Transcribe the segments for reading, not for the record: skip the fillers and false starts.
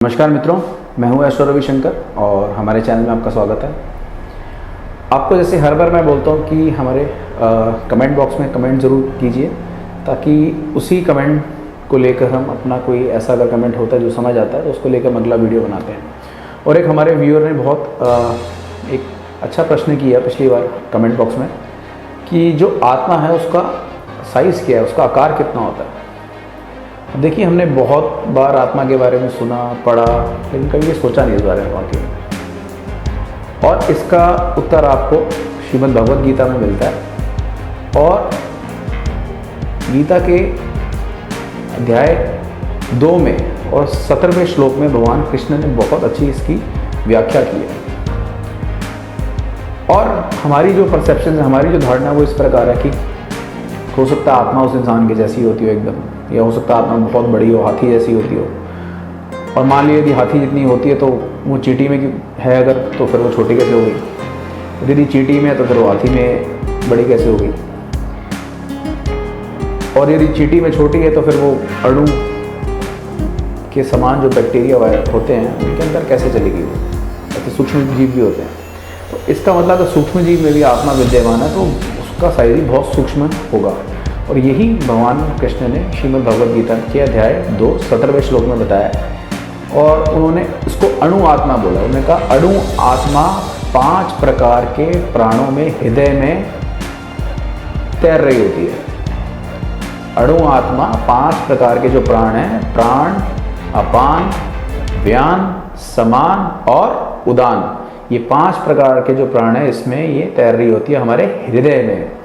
नमस्कार मित्रों, मैं हूं एस्ट्रो रविशंकर और हमारे चैनल में आपका स्वागत है। आपको जैसे हर बार मैं बोलता हूं कि हमारे कमेंट बॉक्स में कमेंट ज़रूर कीजिए, ताकि उसी कमेंट को लेकर हम अपना कोई ऐसा अगर कमेंट होता है जो समझ आता है तो उसको लेकर हम अगला वीडियो बनाते हैं। और एक हमारे व्यूअर ने बहुत एक अच्छा प्रश्न किया पिछली बार कमेंट बॉक्स में कि जो आत्मा है उसका साइज़ क्या है, उसका आकार कितना होता है। देखिए, हमने बहुत बार आत्मा के बारे में सुना पढ़ा, लेकिन कभी ये सोचा नहीं इस बारे में वाकई में। और इसका उत्तर आपको श्रीमद् भगवद गीता में मिलता है। और गीता के अध्याय 2 में और 17वें श्लोक में भगवान कृष्ण ने बहुत अच्छी इसकी व्याख्या की है। और हमारी जो परसेप्शन है, हमारी जो धारणा, वो इस प्रकार है कि हो सकता है आत्मा उस इंसान के जैसी होती हो एकदम, या हो सकता है आत्मा बहुत बड़ी हो, हाथी जैसी होती हो। और मान लीजिए यदि हाथी जितनी होती है तो वो चींटी में है अगर, तो फिर वो छोटी कैसे होगी। यदि चींटी में है तो फिर वो हाथी में बड़ी कैसे होगी। और यदि चींटी में छोटी है तो फिर वो अणु के समान जो बैक्टीरिया होते हैं उनके अंदर कैसे चलेगी वो। ऐसे सूक्ष्म जीव भी होते हैं। तो इसका मतलब अगर सूक्ष्म जीव में भी आत्मा विद्यमान है तो उसका साइज ही बहुत सूक्ष्म होगा। और यही भगवान कृष्ण ने श्रीमद् भगवद गीता के अध्याय 2 17वें श्लोक में बताया। और उन्होंने इसको अणु आत्मा बोला। उन्होंने कहा अणु आत्मा 5 प्रकार के प्राणों में हृदय में तैर रही होती है। अणु आत्मा 5 प्रकार के जो प्राण हैं, प्राण, अपान, व्यान, समान और उदान, ये 5 प्रकार के जो प्राण है इसमें ये तैर रही होती है हमारे हृदय में।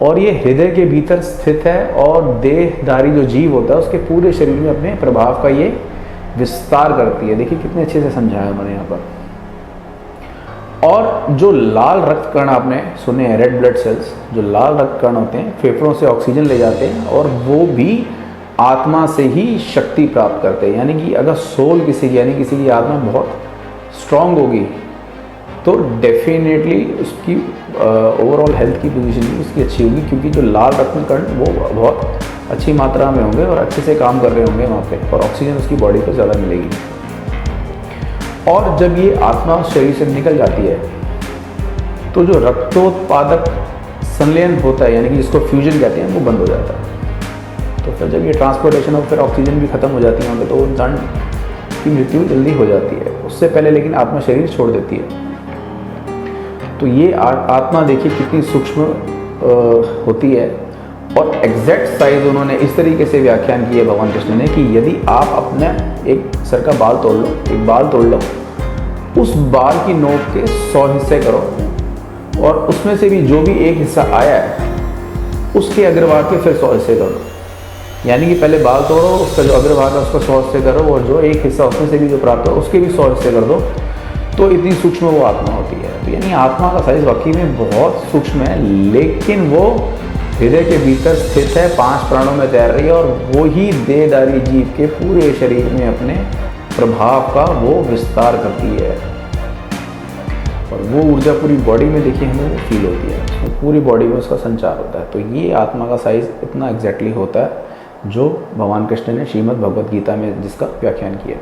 और ये हृदय के भीतर स्थित है। और देहधारी जो जीव होता है उसके पूरे शरीर में अपने प्रभाव का ये विस्तार करती है। देखिए कितने अच्छे से समझाया उन्होंने यहाँ पर। और जो लाल रक्त कण आपने सुने हैं, रेड ब्लड सेल्स, जो लाल रक्त कण होते हैं फेफड़ों से ऑक्सीजन ले जाते हैं और वो भी आत्मा से ही शक्ति प्राप्त करते हैं। यानी कि अगर सोल किसी की, यानी किसी की आत्मा बहुत स्ट्रांग होगी तो डेफिनेटली उसकी ओवरऑल हेल्थ की पोजीशन भी उसकी अच्छी होगी, क्योंकि जो लाल रक्त कण वो बहुत अच्छी मात्रा में होंगे और अच्छे से काम कर रहे होंगे वहाँ पे, और ऑक्सीजन उसकी बॉडी को ज़्यादा मिलेगी। और जब ये आत्मा उस शरीर से निकल जाती है तो जो रक्तोत्पादक संलयन होता है, यानी कि जिसको फ्यूजन कहते हैं, वो बंद हो जाता है। तो फिर जब ये ट्रांसपोर्टेशन और फिर ऑक्सीजन भी खत्म हो जाती है वहाँ पर, तो इंसान की मृत्यु जल्दी हो जाती है। उससे पहले लेकिन आत्मा शरीर छोड़ देती है। तो ये आत्मा देखिए कितनी सूक्ष्म होती है। और एग्जैक्ट साइज उन्होंने इस तरीके से व्याख्यान किया भगवान कृष्ण ने कि यदि आप अपने एक सर का बाल तोड़ लो, एक बाल तोड़ लो, उस बाल की नोक के 100 हिस्से करो और उसमें से भी जो भी एक हिस्सा आया है उसके अग्रभाग के फिर 100 हिस्से करो। यानी कि पहले बाल तोड़ो, उसका जो अग्रभाग है उसका 100 हिस्से करो, और जो एक हिस्सा उसमें से भी जो प्राप्त हो उसके भी 100 हिस्से कर दो। तो इतनी सूक्ष्म वो आत्मा होती है। तो यानी आत्मा का साइज वाकई में बहुत सूक्ष्म है, लेकिन वो हृदय के भीतर स्थित है, 5 प्राणों में तैर रही है। और वो ही देहधारी जीव के पूरे शरीर में अपने प्रभाव का वो विस्तार करती है। और वो ऊर्जा पूरी बॉडी में देखिए हमें वो फील होती है, उसमें पूरी बॉडी में उसका संचार होता है। तो ये आत्मा का साइज इतना एग्जैक्टली होता है जो भगवान कृष्ण ने श्रीमद् भगवद गीता में जिसका व्याख्यान किया।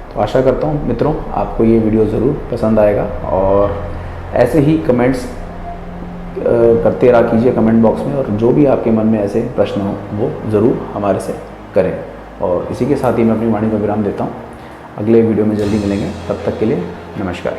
तो आशा करता हूँ मित्रों आपको ये वीडियो ज़रूर पसंद आएगा। और ऐसे ही कमेंट्स करते रहा कीजिए कमेंट बॉक्स में, और जो भी आपके मन में ऐसे प्रश्न हो वो ज़रूर हमारे से करें। और इसी के साथ ही मैं अपनी वाणी को विराम देता हूँ। अगले वीडियो में जल्दी मिलेंगे, तब तक के लिए नमस्कार।